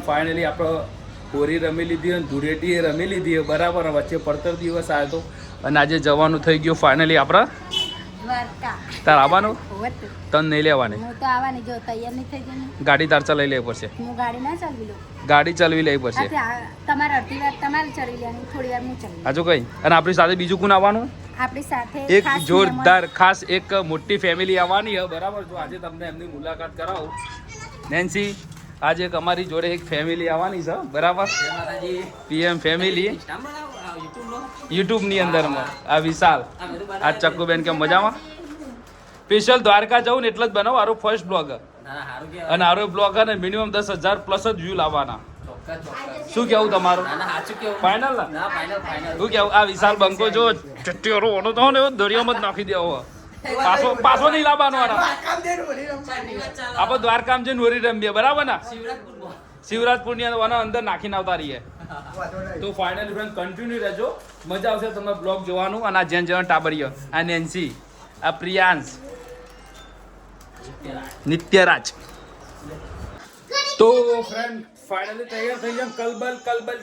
Finally આપણે હોળી રમી લીધી અને ધૂળેટી રમી લીધી બરાબર. વચ્ચે પડતર દિવસ આવ્યો હતો અને આજે જવાનું થઈ ગયું ફાઇનલી આપણે તાર આવવાનું તને નહીં લેવાની ગાડી તાર ચલાવી લેવી પડશે. ગાડી ચલાવી લેવી પડશે આજુ કઈ. અને આપણી સાથે બીજું કોણ આવવાનું? આપણી સાથે એક જોરદાર ખાસ એક મોટી ફેમિલી આવવાની છે બરાબર. જો આજે તમને એમની મુલાકાત કરાવું. નેન્સી આજે એક અમારી જોડે એક ફેમિલી આવવાની છે બરાબર. પીએમ ફેમિલી યુટ્યુબ ની અંદરમાં આ વિશાલ આ ચક્કુબેન કેમ મજામાં? સ્પેશિયલ દ્વારકા જવું ને એટલે જ બનાવો આરો ફર્સ્ટ બ્લોગ અને આરો બ્લોગ ને મિનિમમ 10,000 પ્લસ જ વ્યૂ લાવવાના. શું કેવું તમારું? ફાઇનલ શું કેવું? આ વિશાલ બંકો જો ચટ્ટીઓ ઓનો તો ને દરિયામાં જ નાખી દેવો. પાછો નહીં લાવવાનો. આપણે દ્વારકામ છે નોરી રમીએ બરાબર ને શિવરાજપુર ની અંદર નાખીને આવતા રહીએ. તો ફાઇનલી ફ્રેન્ડ કન્ટિન્યુ રહેજો, મજા આવશે તમને બ્લોગ જોવાનું. અને આ જેન ટાબરિયો આ નેન્સી આ પ્રિયાંશ નિત્યરાજ. તો ફ્રેન્ડ ફાઇનલી તૈયાર થઈ ગયા.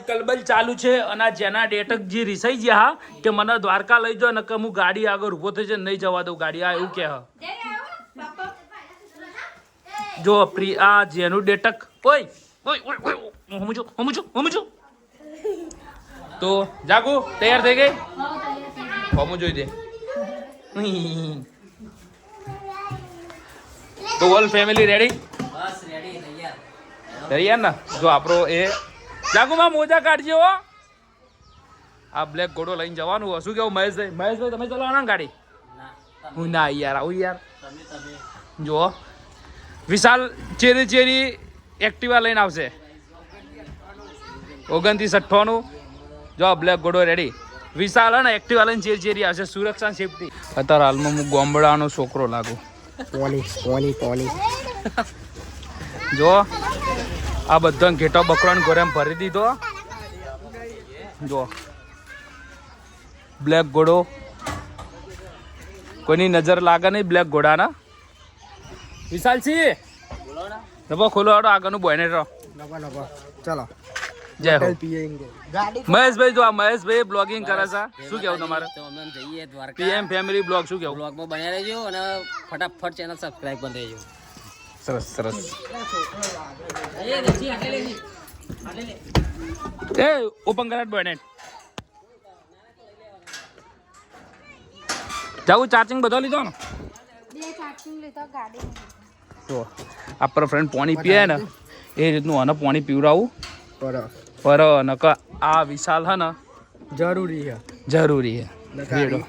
કલબલ ચાલુ છે. અને આ જેના ડેટક જે રિસાઈ ગયા હા કે મને દ્વારકા લઈ જાઓ ને કે હું ગાડી આગળ ઊભો થઈ જાય નહીં જવા દઉં ગાડી. આ એવું કે હા જો આ જેનું ડેટક ઓય હમું તો જાગુ તૈયાર થઈ ગઈ. હમું જોઈ દે. તો ઓલ ફેમિલી રેડી? બસ રેડી તૈયાર ને. જો આપણો એ જાગુમાં મોજા કાઢજે હો. આ બ્લેક ઘોડો લઈને જવાનું હોય. શું કેવું મહેશભાઈ તમે ચલાવવાના ગાડી? હું ના યાર આવું યાર. જો વિશાલ ચેરી એક્ટિવા લઈને આવશે 2998. જો બ્લેક ઘોડો રેડી. વિશાલ ને એક્ટિવા લઈને ચેરી આવશે. સુરક્ષા સેફટી. અત્યારે હાલમાં હું ગોમડાનો છોકરો લાગુ. પોલી જો આ બધા ઘેટો બકરાને ગોરેમ ભરી દીધો. જો બ્લેક ઘોડો કોઈની નજર લાગે નહીં બ્લેક ઘોડાના. વિશાલ છી ડબ્બો ખોલો આગળનું બોયનેટ રહો. ચલો જય હો. મહેશભાઈ જો આ મહેશભાઈ બ્લોગિંગ કરે છે. શું કેવું તમારે? પીએમ ફેમિલી બ્લોગ શું કેવું? બ્લોગમાં બન્યા રહેજો અને ફટાફટ ચેનલ સબસ્ક્રાઇબ કરી દેજો. સરસ. એ ઓપન કરાટ બોયનેટ જાવું. ચાર્જિંગ બધો લીધો ને? જો આપણા ફ્રેન્ડ પાણી પીએ ને એ રીતનું આને પાણી પીવડાવું પર નક આ વિશાલ હે ને જરૂરી હે ભેડો.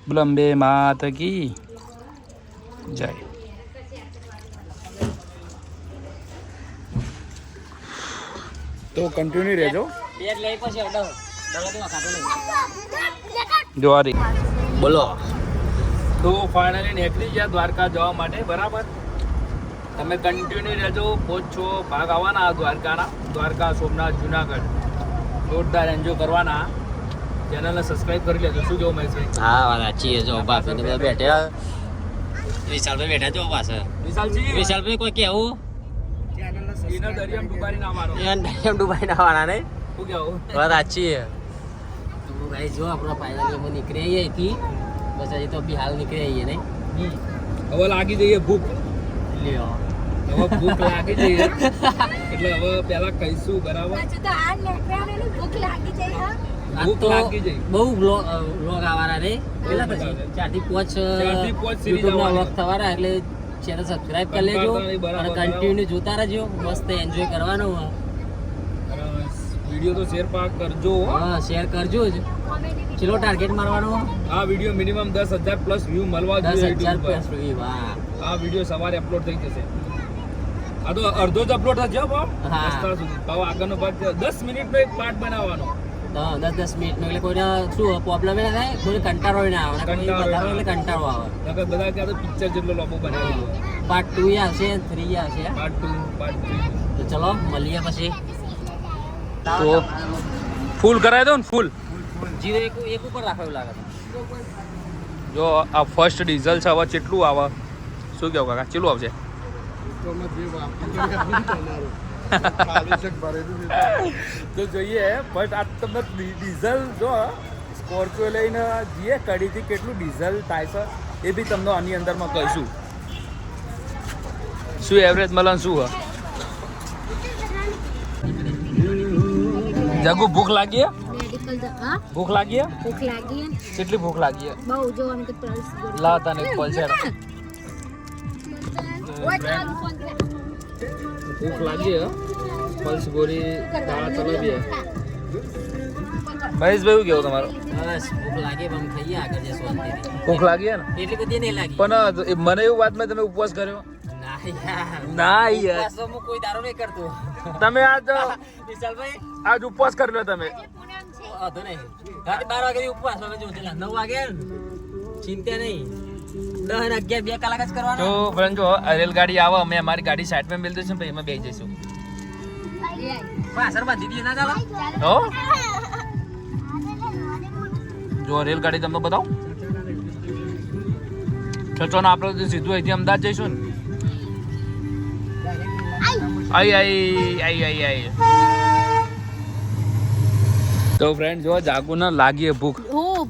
બલંબે માત કી જય. તો કન્ટિન્યુ રહેજો. જોવારી બોલો. તો ફાઇનલી નીકળી ગયા દ્વારકા જવા માટે બરાબર. તમે કન્ટિન્યુ રહેજો. 5-6 ભાગ આવવાના દ્વારકાના. દ્વારકા સોમનાથ જુનાગઢ જોરદાર એન્જોય કરવાના. ચેનલને સબસ્ક્રાઇબ કરી લેજો. શું કેવું મહેશભાઈ? હા સાચી જો બેઠા વિશાલભાઈ બેઠા જો પાસે વિશાલભાઈ કોઈ કેવું દરિયામ ડુબારી નાવાનો ને શું કેવું? વાત સાચી તો ભાઈ જો આપણો ફાઇનલી નીકળી આવીએ અહીંથી. બસ હજી તો બી હાલ નીકળી આવીએ નહીં. હવે લાગી જઈએ ભૂખ. લ્યો હવે ભૂખ લાગી જઈએ એટલે હવે પેલા કહીશું બરાબર. ભૂખ લાગી જાય. બહુ વ્લોગ આવવાના રે પેલા પછી 4 થી 5 યુટ્યુબના વ્લોગ થવાના. એટલે ચેનલ સબસ્ક્રાઇબ કરી લેજો અને કન્ટિન્યુ જોતા રહેજો. મસ્ત એન્જોય કરવાનો. વિડિયો તો શેર કરજો. હા શેર કરજો જ. ચલો ટાર્ગેટ મારવાનો. આ વિડિયો મિનિમમ 10,000 પ્લસ વ્યૂ મળવા જોઈએ. 10,000 પ્લસ વ્યૂ. વાહ આ વિડિયો સવારે અપલોડ થઈ જશે. આ તો અડધો જ અપલોડ થશે ભાવ. ભાવ આગળનો ભાગ 10 મિનિટનો એક પાર્ટ બનાવવાનો. 10 મિનિટનો એટલે કોઈને શું પ્રોબ્લેમ ના થાય. કોઈ કંટાળો ના આવે. એટલે કંટાળો આવે. બધા ત્યાં તો પિક્ચર જેટલો લોબો બનાવેલો. પાર્ટ 2 આવશે 3 આવશે. Part 2 part 3. તો ચલો મળીએ પછી. તો ફૂલ કરાવી દો ને ફૂલ. જીરો એક ઉપર રાખો એવું લાગે. જો આ ફર્સ્ટ ડીઝલ છે. હવે કેટલું આવે શું કેવું કાકા? કેટલું આવશે? તો જોઈએ બટ આ તમને ડીઝલ જો સ્કોર્પિયો લઈને જઈએ કડીથી કેટલું ડીઝલ થાય છે એ બી તમને આની અંદરમાં કહીશું શું એવરેજ મળે શું હ જગુ ભૂખ લાગી ભૂખ લાગી ભૂખ લાગી કેટલી ભૂખ લાગી બહુ જો અમે તો પલ્સ લાવ તને એક પલ્સ ભૂખ લાગી પલ્સ ગોળી દાળ ચલાવીએ મહેશભાઈ કેવું તમારું બસ ભૂખ લાગે પણ ખાઈએ આગળ જે શાંતિથી ભૂખ લાગી ને એટલી બધી નહીં લાગી પણ મને એવું વાત મેં તમે ઉપવાસ કર્યો ના યાર ના યાર ઉપવાસમાં કોઈ દારૂ નહીં કરતો તમે આજ વિશાલભાઈ આજ ઉપવાસ કરી લો તમે વાંધો નહીં રાતે 12 વાગે ઉપવાસ હવે જો પેલા 9 વાગે ને, ચિંતા નહીં 10 અને 11 2 કલાક જ કરવાનો તો ફ્રેન્ડ જો રેલગાડી આવે અમે અમારી ગાડી સાઈડમાં મેલ દઈશું પછી અમે બેસી જઈશું પાછળ બાંધી દીધી ના ચાલો હો જો રેલગાડી તમને બતાવો છસો ને આપણે તો સીધું અહીંથી અમદાવાદ જઈશું ને આઈ તો ફ્રેન્ડ જો જાગુ ને લાગી ભૂખ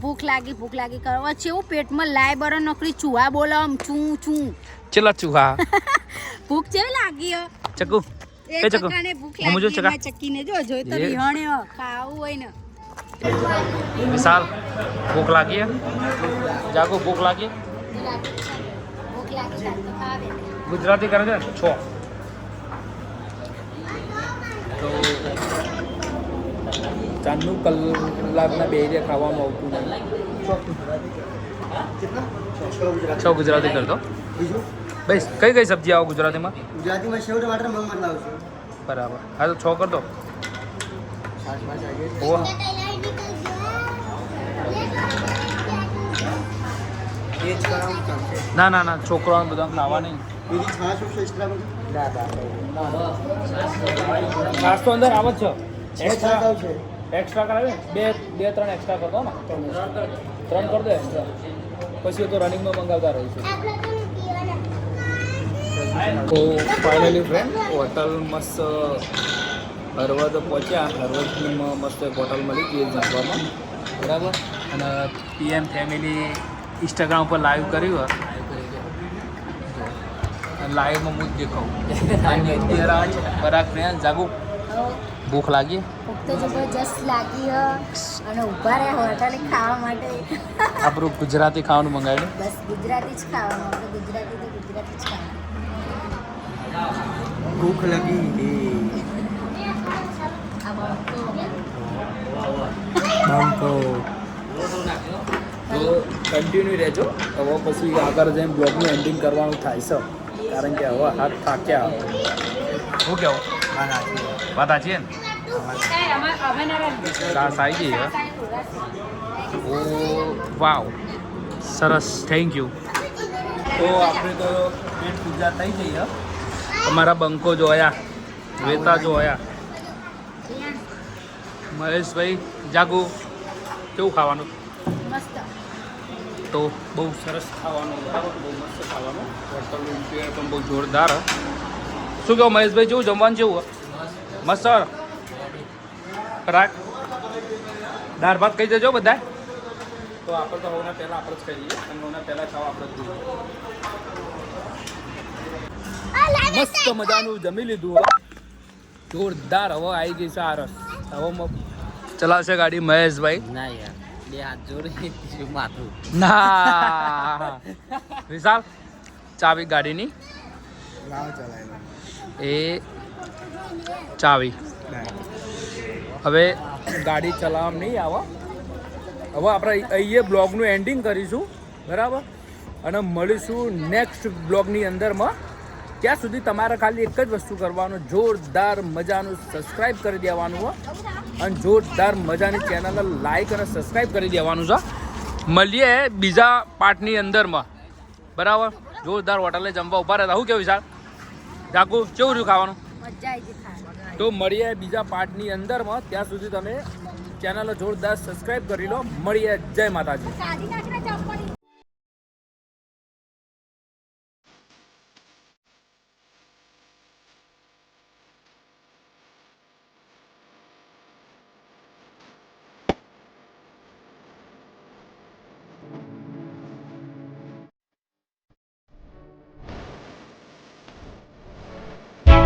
ભૂખ લાગી કરવા છે એવું પેટમાં લાય બરો નોકરી ચૂહા બોલમ ચૂ ચૂ ચલા ચૂહા ભૂખ કેવી લાગી ચકુ એ ચકુ ચકાને ભૂખ હું જો લાગી ચકા મેં ચક્કીને જો જોઈ તો એ. વિહણે ખાવું હોય ને વિશાલ ભૂખ લાગી જાગુ ભૂખ લાગી ભૂખ લાગી તો ખાવે ગુજરાતી કરે છે ને છો તો ચાંદનું કલાકના બે એરિયા ખાવામાં આવતું નહીં છો ગુજરાતી કરતો બસ કઈ કઈ સબ્જી આવો ગુજરાતીમાં ગુજરાતીમાં સેવ ટમાટર મગ મસાલા આવશે બરાબર હા તો છો કરતો ઓહ એ જ કરાવું ચાલશે ના છોકરાઓને બધા ખાવા નહીં બીજી છાશ આવશે એક્સ્ટ્રા બધું છાસ તો અંદર આવે જ છે છાશ આવશે એક્સ્ટ્રા કરાવે બે ત્રણ એક્સ્ટ્રા કરતો ને 3 કર દો એક્સ્ટ્રા પછી તો રનિંગમાં મંગાવતા રહીશું તો ફાઇનલી ફ્રેન્ડ હોટલ મસ્ત હરવદ પહોંચ્યા હરવદમાં મસ્ત એક હોટલ મળી હતી જમવામાં બરાબર અને પીએમ ફેમિલી ઇન્સ્ટાગ્રામ પર લાઈવ કર્યું લાઈવમાં હું જ દેખાવું બરાબર ફ્રેન્ડ જાગું ભૂખ લાગી ભૂખ તો જબરજસ્ત લાગી અને ઊભા રહ્યા હોટલે ખાવા માટે આપણું ગુજરાતી ખાવાનું મંગાવ્યું બસ ગુજરાતી જ ખાવાનું આપણે ગુજરાતી જ ખાવાનું ભૂખ લાગી આ બંકો તો કન્ટિન્યુ રહેજો હવે પછી આગળ જઈને બ્લોગનું એન્ડિંગ કરવાનું થાય છે કારણ કે હવે હાથ થાક્યા શું કેવું વાત સાચી ને સાસ આવી ગઈ હે ઓ વાવ સરસ થેન્ક યુ તો આપણે તો પેટ પૂજા થઈ ગઈ હે તમારા બંકો જોયા વેતા જોયા મહેશભાઈ જાગુ કેવું ખાવાનું મસ્ત તો બહુ સરસ ખાવાનું બરાબર બહુ મસ્ત ખાવાનું હોટલનું ઇન્ટિરિયર પણ બહુ જોરદાર હે. શું કહો મહેશભાઈ જેવું જમવાનું જેવું મસ્ત રાખ દાળ ભાત કહી દેજો બધા તો આપણે તો હોના પહેલાં આપણે જ ખાઈએ અને હોના પહેલાં ખાવા આપણે જ જોઈએ મસ્ત મજાનું જમી લીધું હે. જોરદાર હવે આવી ગઈ છે આરસ હવે ચલાવશે ગાડી મહેશભાઈ ના યાર બે હાથ જોડી માથું ના વિશાલ ચાવી ગાડીની લાવ ચલાય એ ચાવી હવે ગાડી ચલાવવામાં નહીં આવે હવે આપણે અહીંયા બ્લોગનું એન્ડિંગ કરીશું બરાબર અને મળીશું નેક્સ્ટ બ્લોગની અંદરમાં ત્યાં સુધી તમારે ખાલી એક જ વસ્તુ કરવાનું જોરદાર મજાનું સબસ્ક્રાઈબ કરી દેવાનું હોય અને જોરદાર મજાની ચેનલને લાઈક અને સબસ્ક્રાઈબ કરી દેવાનું છે મળીએ બીજા પાર્ટની અંદરમાં બરાબર જોરદાર હોટલે જમવા ઊભા રહેતા શું કેવું વિશાલ જાગુ કેવું રહ્યું ખાવાનું મજા આવી ગઈ ખાવાની તો મળીએ બીજા પાર્ટની અંદરમાં ત્યાં સુધી તમે ચેનલ જોરદાર સબસ્ક્રાઈબ કરી લો મળીએ જય માતાજી